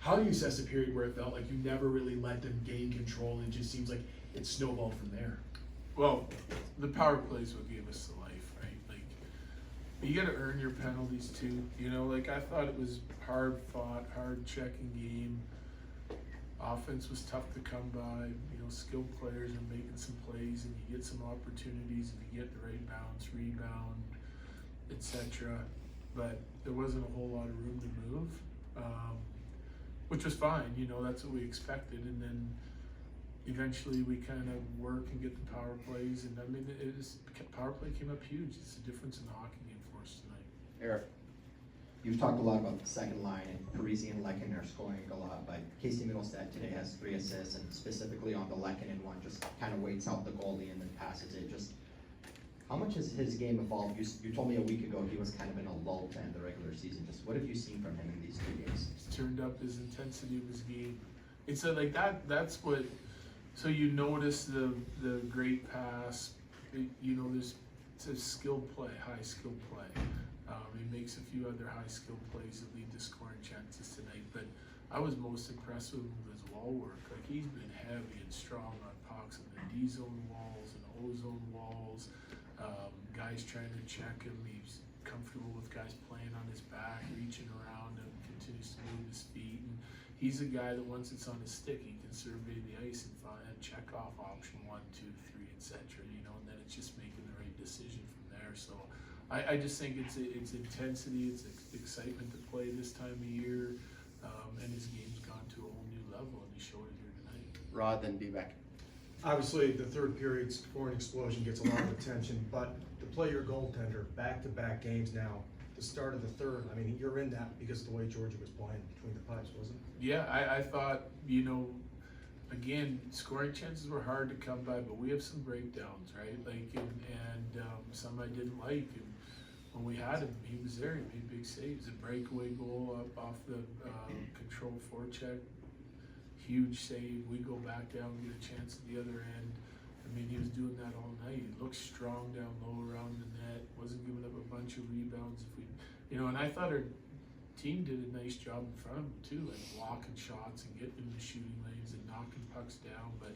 how do you assess a period where it felt like you never really let them gain control and it just seems like it snowballed from there? Well, the power plays what gave us the life, right? Like, you gotta earn your penalties too, you know, like I thought it was hard fought, hard checking game. Offense was tough to come by, you know, skilled players are making some plays and you get some opportunities if you get the right bounce, rebound, etc. But there wasn't a whole lot of room to move, which was fine, you know, that's what we expected. And then eventually we kind of work and get the power plays, and I mean, power play came up huge. It's the difference in the hockey game for us tonight. Eric, you've talked a lot about the second line, and Parisi and Lehkonen are scoring a lot, but Casey Mittelstadt today has 3 assists, and specifically on the Lehkonen one, just kind of waits out the goalie and then passes it. Just how much has his game evolved? You told me a week ago he was kind of in a lull to end the regular season. Just what have you seen from him in these 2 games? He's turned up his intensity of his game. It's like that. That's what. So you notice the great pass. You know, it's a skilled play, high skilled play. He makes a few other high skilled plays that lead to scoring chances tonight. But I was most impressed with him with his wall work. Like, he's been heavy and strong on pucks on the D zone walls and O zone walls. Guys trying to check him. He's comfortable with guys playing on his back, reaching around him, continues to move his feet. And he's a guy that once it's on his stick, he can survey the ice and find and check off option 1, 2, 3, etc. You know, and then it's just making the right decision from there. So I just think it's intensity, it's excitement to play this time of year, and his game's gone to a whole new level, and he showed it here tonight. Rod, then be back. Obviously, the third period scoring explosion gets a lot of attention, but to play your goaltender back-to-back games now, the start of the third, I mean, you're in that because of the way Georgia was playing between the pipes, wasn't it? Yeah, I thought, you know, again, scoring chances were hard to come by, but we have some breakdowns, right? Like, and some I didn't like. And when we had him, he was there. He made big saves. A breakaway goal up off the control forecheck, huge save. We go back down, get a chance at the other end. I mean, he was doing that all night. He looked strong down low around the net. Wasn't giving up a bunch of rebounds. If we, you know, and I thought our team did a nice job in front of him too, like blocking shots and getting in the shooting lanes and knocking pucks down. But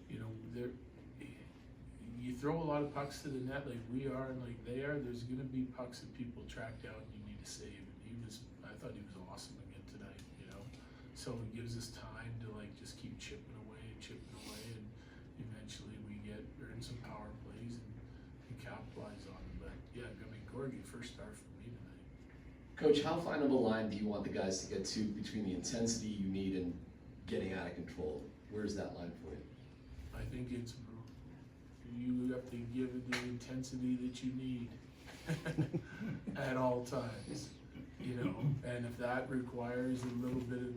you know, you throw a lot of pucks to the net like we are and like they are. There's going to be pucks that people track down and you need to save. And I thought he was awesome again tonight. You know, so it gives us time to like just keep chipping away, and eventually we earn some power plays and capitalize on them. But yeah, I mean, Gorgie, first star for me tonight. Coach, how fine of a line do you want the guys to get to between the intensity you need and getting out of control? Where's that line for you? I think you have to give it the intensity that you need at all times, you know, and if that requires a little bit of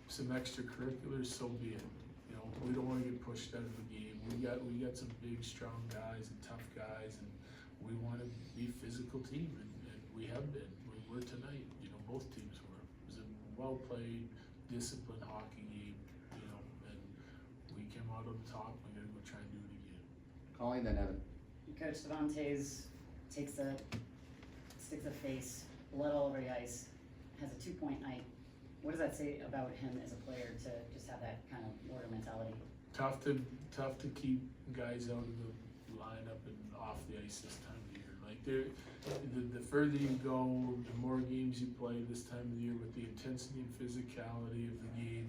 some extracurriculars, so be it. You know, we don't want to get pushed out of the game. We got some big, strong guys and tough guys, and we want to be a physical team, and we have been. We were tonight. You know, both teams were. It was a well-played, disciplined hockey game. You know, and we came out on top. We got to go try and do it again. Colleen, then Evan. Coach Devontae's sticks a face, blood all over the ice, has a 2-point night. What does that say about him as a player to just have that kind of warrior mentality? Tough to keep guys out of the lineup and off the ice this time of year. Like the further you go, the more games you play this time of the year with the intensity and physicality of the game,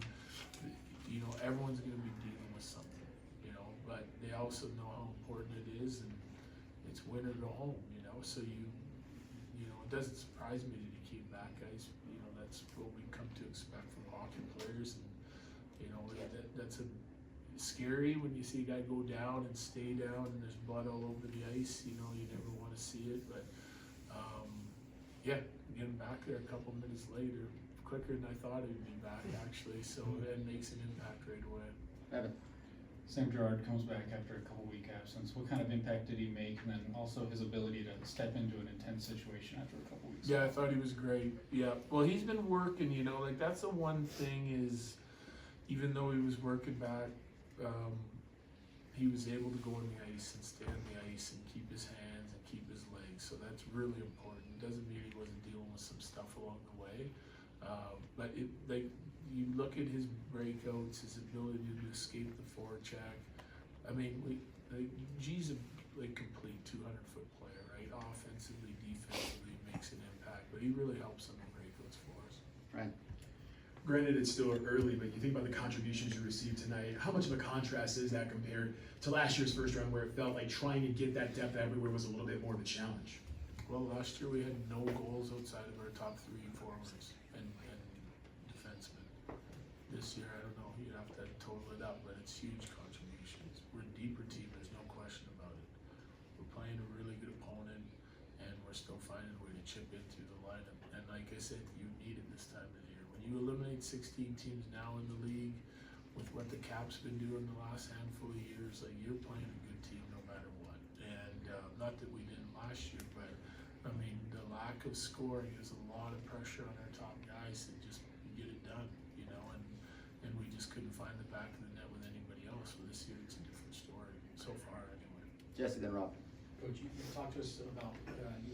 you know, everyone's going to be dealing with something, you know, but they also know how important it is, and it's win or go home, you know, so you know, it doesn't surprise me that he came back, guys. You know, that's what we come to expect from hockey players, and you know, that's scary when you see a guy go down and stay down and there's blood all over the ice. You know, you never want to see it, but yeah, getting back there a couple minutes later, quicker than I thought he'd be back actually, so it makes an impact right away. Evan. Sam Girard comes back after a couple week absence. What kind of impact did he make, and then also his ability to step into an intense situation after a couple weeks? Yeah, I thought he was great. Yeah, well, he's been working, you know, like that's the one thing is, even though he was working back, he was able to go on the ice and stay on the ice and keep his hands and keep his legs. So that's really important. Doesn't mean he wasn't dealing with some stuff along the way, but you look at his breakouts, his ability to escape the forecheck. I mean, G's a complete 200-foot player, right? Offensively, defensively, makes an impact, but he really helps on the breakouts for us. Right. Granted, it's still early, but you think about the contributions you received tonight. How much of a contrast is that compared to last year's first round, where it felt like trying to get that depth everywhere was a little bit more of a challenge? Well, last year we had no goals outside of our top 3 forwards and defensemen. This year, I don't know, you'd have to total it up, but it's huge contributions. We're a deeper team, there's no question about it. We're playing a really good opponent, and we're still finding a way to chip in through the lineup. And like I said, you need it this time of the year. When you eliminate 16 teams now in the league, with what the Cap's been doing the last handful of years, like, you're playing a good team no matter what. And not that we didn't last year, but I mean, the lack of scoring is a lot of pressure on our top guys to just get it done, you know, and we just couldn't find the back of the net with anybody else. So this year it's a different story, so far anyway. Jesse, then Rob. Coach, you talked to us about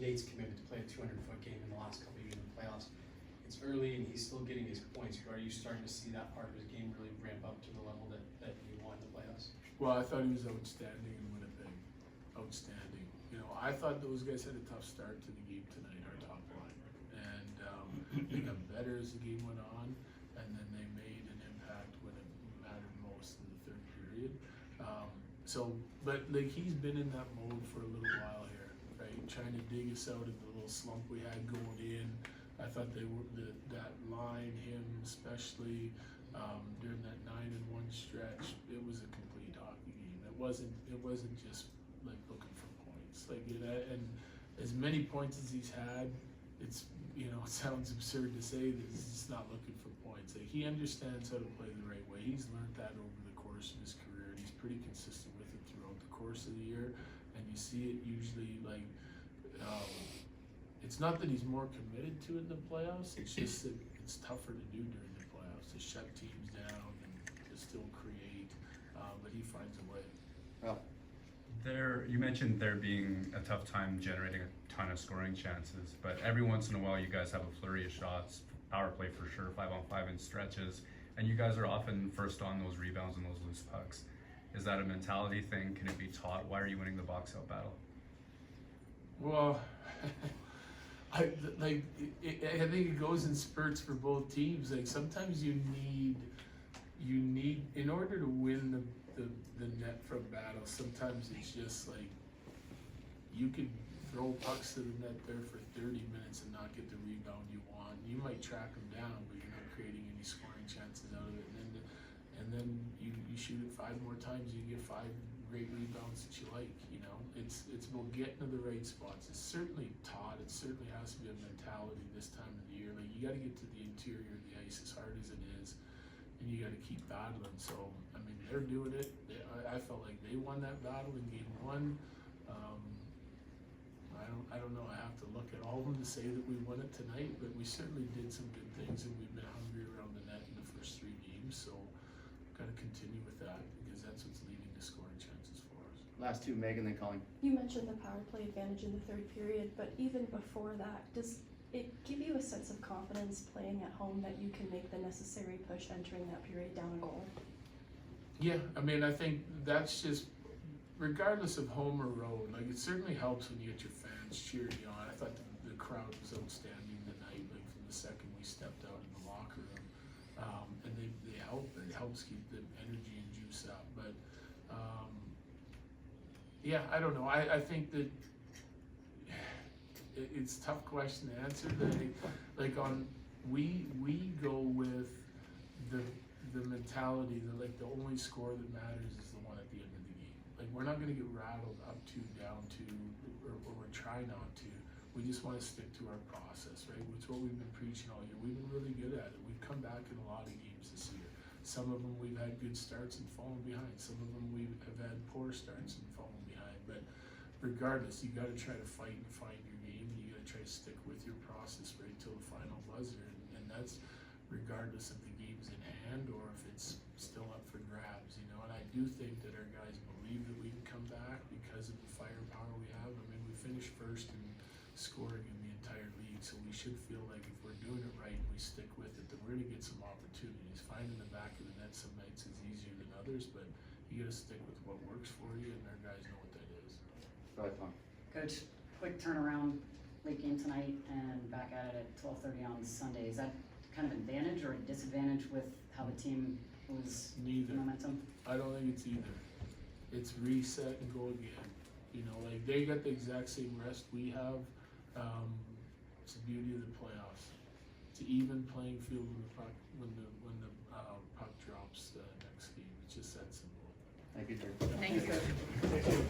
Nate's commitment to play a 200-foot game in the last couple of years in the playoffs. It's early and he's still getting his points. Are you starting to see that part of his game really ramp up to the level that you want in the playoffs? Well, I thought he was outstanding in Winnipeg. Outstanding. You know, I thought those guys had a tough start to the game tonight, our top line. And they got better as the game went on, and then they made an impact when it mattered most in the third period. But like, he's been in that mode for a little while here, right? Trying to dig us out of the little slump we had going in. I thought they were that line, him especially, during that 9-1 stretch. It was a complete hockey game. It wasn't just like looking for points. Like, and as many points as he's had, it's, you know, it sounds absurd to say that he's just not looking for points. Like, he understands how to play the right way. He's learned that over the course of his career, and he's pretty consistent with it throughout the course of the year. And you see it usually, like, it's not that he's more committed to it in the playoffs, it's just that it's tougher to do during the playoffs, to shut teams down and to still create, but he finds a way. Rob. You mentioned there being a tough time generating a ton of scoring chances, but every once in a while you guys have a flurry of shots, power play for sure, 5-on-5 in stretches, and you guys are often first on those rebounds and those loose pucks. Is that a mentality thing? Can it be taught? Why are you winning the box out battle? Well, I think it goes in spurts for both teams. Like, sometimes you need in order to win the net from battle, sometimes it's just like you could throw pucks to the net there for 30 minutes and not get the rebound you want. You might track them down, but you're not creating any scoring chances out of it. And then you shoot it 5 more times, you get 5 great rebounds that you like. You know, it's about getting to the right spots. It's certainly taught. It certainly has to be a mentality this time of the year. Like, you got to get to the interior of the ice as hard as it is, and you got to keep battling. So, I mean, they're doing it. I felt like they won that battle in game 1. I don't know. I have to look at all of them to say that we won it tonight, but we certainly did some good things, and we've been hungry around the net in the first 3 games. So, got to continue with that, because that's what's leading to scoring chances for us. Last two, Megan, then Colin. You mentioned the power play advantage in the third period, but even before that, does it give you a sense of confidence playing at home that you can make the necessary push entering that period down a goal? Yeah, I mean, I think that's just, regardless of home or road, like, it certainly helps when you get your fans cheering you on. I thought the crowd was outstanding tonight, like, from the second we stepped out in the locker room. And they help, it helps keep the energy and juice up. But, yeah, I don't know. I think that it's a tough question to answer. We go with the mentality that, like, the only score that matters is the one at the end of the game. Like, we're not going to get rattled up 2, down 2, or we're trying not to. We just want to stick to our process, right? It's what we've been preaching all year. We've been really good at it. We've come back in a lot of games this year. Some of them we've had good starts and fallen behind. Some of them we have had poor starts and fallen behind. But regardless, you got to try to fight and find your game, and you got to try to stick with your process right till the final buzzer. And that's regardless if the game's in hand or if it's still up for grabs, you know. And I do think that our guys believe that we can come back because of the firepower we have. I mean, we finished first in scoring in the entire league, so we should feel like if we're doing it right and we stick with it, that we're gonna get some opportunities. Finding the back of the net some nights is easier than others, but you gotta stick with what works for you, and our guys know what that is. Go ahead, Tom. Coach, quick turnaround, late game tonight and back at it at 12:30 on Sunday. Is that kind of advantage or a disadvantage with how the team was Neither. momentum? I don't think it's either. It's reset and go again. You know, like they got the exact same rest we have. It's the beauty of the playoffs. It's an even playing field when the puck drops the next game. It's just that simple. Thank you, Jerry. Thank you.